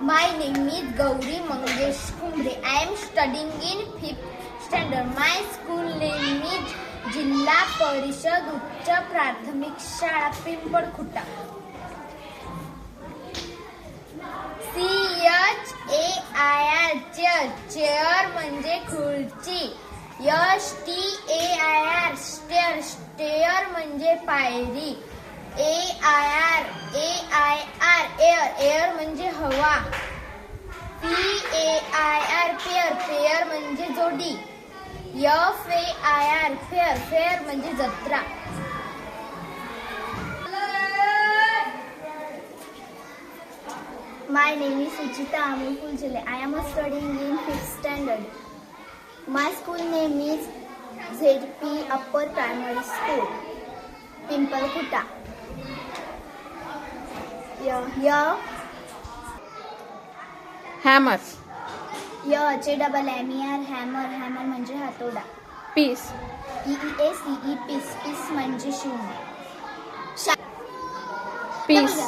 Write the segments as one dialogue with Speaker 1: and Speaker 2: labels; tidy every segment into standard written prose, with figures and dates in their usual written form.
Speaker 1: My name is Gauri Mangesh Kumbre. I am studying in 5th standard. My school name is जिल्हा परिषद उच्च प्राथमिक शाळा Pimpalkhuta. CHAIR chair म्हणजे खुर्ची. STAIR स्टेअर म्हणजे पायरी. AIR एअर म्हणजे हवा. PAIR पेअर म्हणजे जोडी. FAIR फेअर म्हणजे जत्रा.
Speaker 2: My name is Suchita Amul Kulchale. I am studying in 5th standard. My school name is ZP Upper Primary School, Pimpalkhuta.
Speaker 3: Hammer.
Speaker 2: HAMMER hammer म्हणजे हातोडा.
Speaker 3: Piece.
Speaker 2: PEACE पीस म्हणजे शिवणे.
Speaker 3: Piece.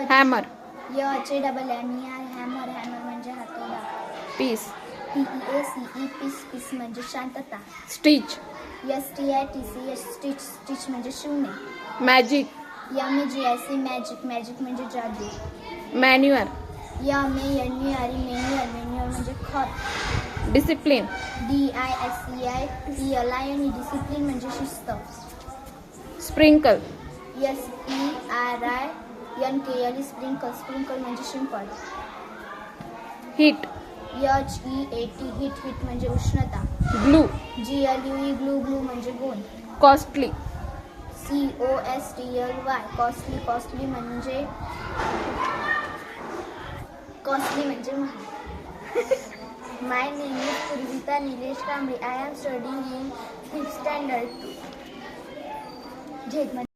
Speaker 3: Hammer.
Speaker 2: HAMMER hammer म्हणजे हातोडा.
Speaker 3: Piece.
Speaker 2: PEACE piece म्हणजे शांतता.
Speaker 3: Stitch.
Speaker 2: STITCH stitch म्हणजे शिवणे.
Speaker 3: Magic.
Speaker 2: MAGIC magic म्हणजे जादू.
Speaker 3: Manure.
Speaker 2: MANURE मॅन्युअर म्हणजे खत.
Speaker 3: Discipline.
Speaker 2: DISCIPLINE डिसिप्लिन म्हणजे शिस्त.
Speaker 3: Sprinkle.
Speaker 2: SPRINKLE स्प्रिंकल म्हणजे शिंपड.
Speaker 3: Heat.
Speaker 2: HEAT हीट म्हणजे उष्णता.
Speaker 3: Glue.
Speaker 2: GLUE ग्लू म्हणजे गोंद.
Speaker 3: Costly.
Speaker 2: COSTLY कॉस्टली म्हणजे महाग.
Speaker 1: My name is Purvita Nilesh Kamble. I am studying in 5th standard.
Speaker 2: झेडमध्ये